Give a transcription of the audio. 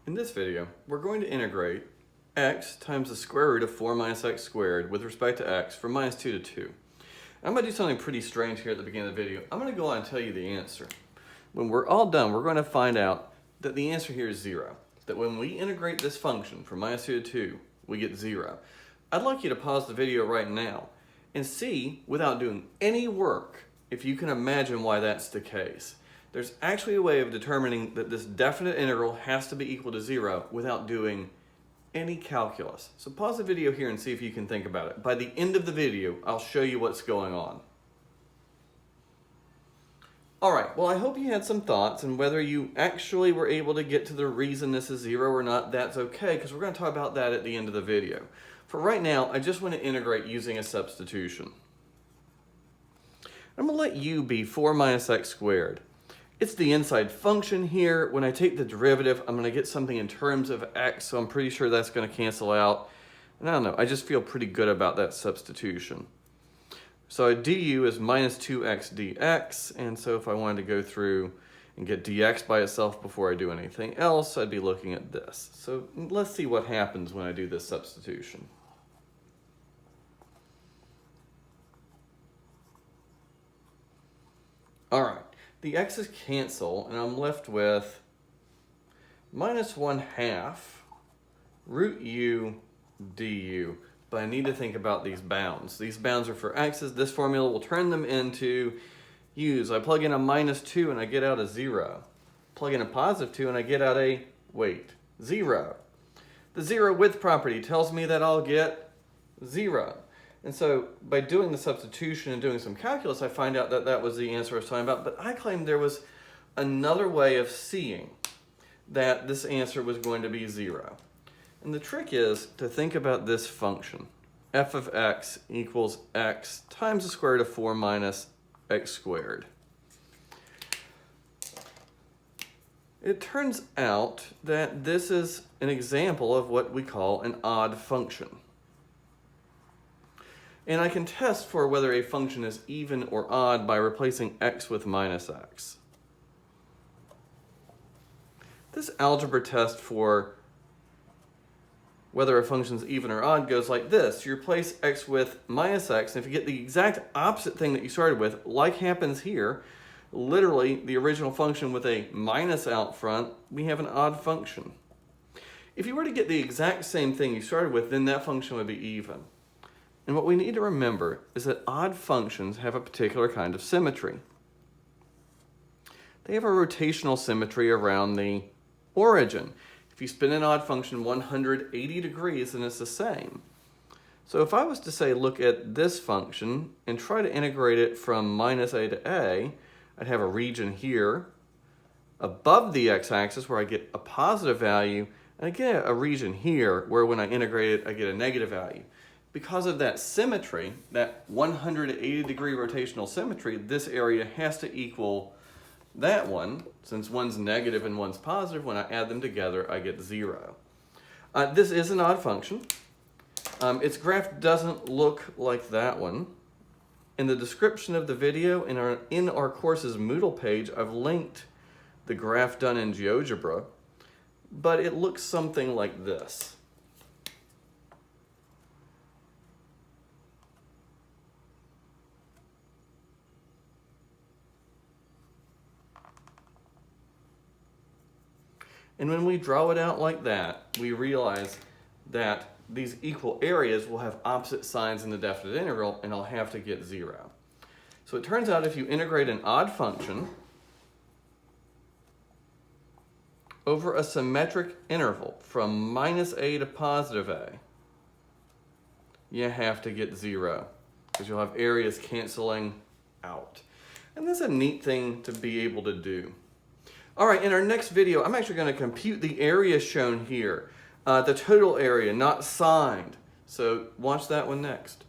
In this video, we're going to integrate x times the square root of 4 minus x squared with respect to x from minus 2 to 2. I'm going to do something pretty strange here at the beginning of the video. I'm going to go on and tell you the answer. When we're all done, we're going to find out that the answer here is 0. That when we integrate this function from minus 2 to 2, we get 0. I'd like you to pause the video right now and see, without doing any work, if you can imagine why that's the case. There's actually a way of determining that this definite integral has to be equal to 0 without doing any calculus. So pause the video here and see if you can think about it. By the end of the video, I'll show you what's going on. Alright, well, I hope you had some thoughts, and whether you actually were able to get to the reason this is 0 or not, that's okay, because we're going to talk about that at the end of the video. For right now, I just want to integrate using a substitution. I'm going to let u be 4 minus x squared. It's the inside function here. When I take the derivative, I'm going to get something in terms of x, so I'm pretty sure that's going to cancel out. And I don't know, I just feel pretty good about that substitution. So du is minus 2x dx, and so if I wanted to go through and get dx by itself before I do anything else, I'd be looking at this. So let's see what happens when I do this substitution. All right. The x's cancel, and I'm left with minus 1/2 root u du. But I need to think about these bounds. These bounds are for x's. This formula will turn them into u's. I plug in a minus 2 and I get out a 0. Plug in a positive 2 and I get out a, 0. The 0 width property tells me that I'll get 0. And so by doing the substitution and doing some calculus, I find out that that was the answer I was talking about. But I claimed there was another way of seeing that this answer was going to be 0. And the trick is to think about this function. F of x equals x times the square root of 4 minus x squared. It turns out that this is an example of what we call an odd function. And I can test for whether a function is even or odd by replacing x with minus x. This algebra test for whether a function is even or odd goes like this. You replace x with minus x, and if you get the exact opposite thing that you started with, like happens here, literally the original function with a minus out front, we have an odd function. If you were to get the exact same thing you started with, then that function would be even. And what we need to remember is that odd functions have a particular kind of symmetry. They have a rotational symmetry around the origin. If you spin an odd function 180 degrees, then it's the same. So if I was to say, look at this function and try to integrate it from minus a to a, I'd have a region here above the x-axis where I get a positive value, and I get a region here where when I integrate it, I get a negative value. Because of that symmetry, that 180 degree rotational symmetry, this area has to equal that one. Since one's negative and one's positive, when I add them together, I get 0. This is an odd function. Its graph doesn't look like that one. In the description of the video, in our course's Moodle page, I've linked the graph done in GeoGebra, but it looks something like this. And when we draw it out like that, we realize that these equal areas will have opposite signs in the definite integral, and I'll have to get 0. So it turns out if you integrate an odd function over a symmetric interval from minus a to positive a, you have to get 0, because you'll have areas canceling out. And that's a neat thing to be able to do. All right, in our next video, I'm actually going to compute the area shown here, the total area, not signed. So watch that one next.